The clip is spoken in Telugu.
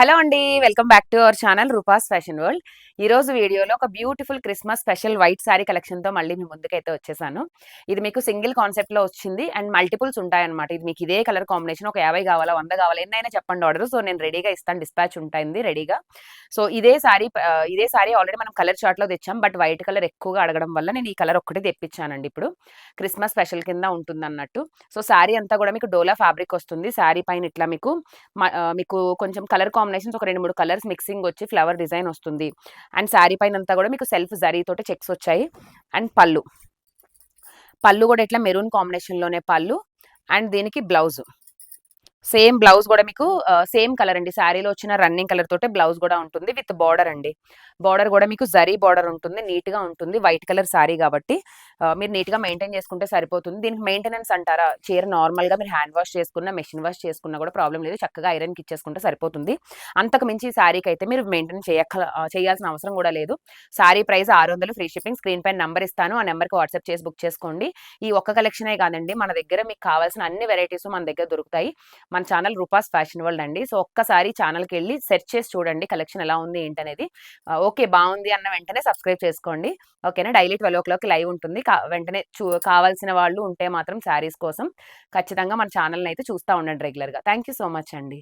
హలో అండి. Welcome back to our channel Rupa's fashion world. ఈరోజు వీడియోలో ఒక beautiful Christmas special white sari కలెక్షన్‌తో మళ్ళీ మీ ముందుకైతే వచ్చేసాను. ఇది మీకు సింగిల్ కాన్సెప్ట్‌లో వచ్చింది అండ్ మల్టిపుల్స్ ఉంటాయన్నమాట. ఇది మీకు ఇదే కలర్ కాంబినేషన్ ఒక 50 కావాలా, 100 కావాలా ఎన్నైనా చెప్పండి ఆర్డర్. సో, నేను రెడీగా ఇస్తాను. డిస్పాచ్ ఉంటుంది రెడీగా. సో, ఇదే శారీ ఆల్రెడీ మనం కలర్ చార్ట్‌లో తెచ్చాం. బట్ వైట్ కలర్ ఎక్కువగా అడగడం వల్ల నేను ఈ కలర్ ఒక్కటే తెప్పించానండి ఇప్పుడు. క్రిస్మస్ స్పెషల్ కింద ఉంటుందన్నట్టు. సో, శారీ అంతా కూడా మీకు డోలా ఫ్యాబ్రిక్ వస్తుంది. శారీ పైన ఇట్లా మీకు కొంచెం కలర్ కాంబినేషన్స్ ఒక 2, 3 కలర్స్ మిక్సింగ్ వచ్చి ఫ్లవర్ డిజైన్ వస్తుంది. అండ్ శారీ పైన అంతా కూడా మీకు సెల్ఫ్ జరీ తోటి చెక్స్ వచ్చాయి. అండ్ పళ్ళు కూడా ఇట్లా మెరూన్ కాంబినేషన్‌లోనే పళ్ళు అండ్ దీనికి బ్లౌజ్. సేమ్ బ్లౌజ్ కూడా మీకు సేమ్ కలర్ అండి. శారీలో వచ్చిన రన్నింగ్ కలర్ తోటే బ్లౌజ్ కూడా ఉంటుంది విత్ బార్డర్ అండి. బార్డర్ కూడా మీకు జరీ బార్డర్ ఉంటుంది. నీట్‌గా ఉంటుంది. వైట్ కలర్ శారీ కాబట్టి మీరు నీట్‌గా మెయింటైన్ చేసుకుంటే సరిపోతుంది. దీనికి మెయింటెనెన్స్ అంటారా? చీర నార్మల్‌గా మీరు హ్యాండ్ వాష్ చేసుకున్నా, మెషిన్ వాష్ చేసుకున్నా కూడా ప్రాబ్లమ్ లేదు. చక్కగా ఐరన్‌కి ఇచ్చేసుకుంటే సరిపోతుంది. అంతకు మించి ఈ శారీకైతే మీరు మెయింటైన్ చేయాల్సిన అవసరం కూడా లేదు. Sari price 600 free shipping. Screen పైన నంబర్ ఇస్తాను. ఆ నంబర్‌కి వాట్సాప్ చేసి బుక్ చేసుకోండి. ఈ ఒక్క కలెక్షనే కాదండి. మన దగ్గర మీకు కావాల్సిన అన్ని వెరైటీస్ మన దగ్గర దొరుకుతాయి. మన ఛానల్ రూపాస్ ఫ్యాషన్ వరల్డ్ అండి. సో, ఒక్కసారి ఛానల్‌కి వెళ్లి సెర్చ్ చేసి చూడండి కలెక్షన్ ఎలా ఉంది ఏంటనేది. ఓకే బావుంది అన్న వెంటనే సబ్స్క్రైబ్ చేసుకోండి. ఓకేనా? డైలీ 12:00 లైవ్ ఉంటుంది. వెంటనే కావాల్సిన వాళ్ళు ఉంటే మాత్రం శారీస్ కోసం ఖచ్చితంగా మన ఛానల్‌ని అయితే చూస్తా ఉండండి రెగ్యులర్‌గా. థాంక్ యూ సో మచ్ అండి.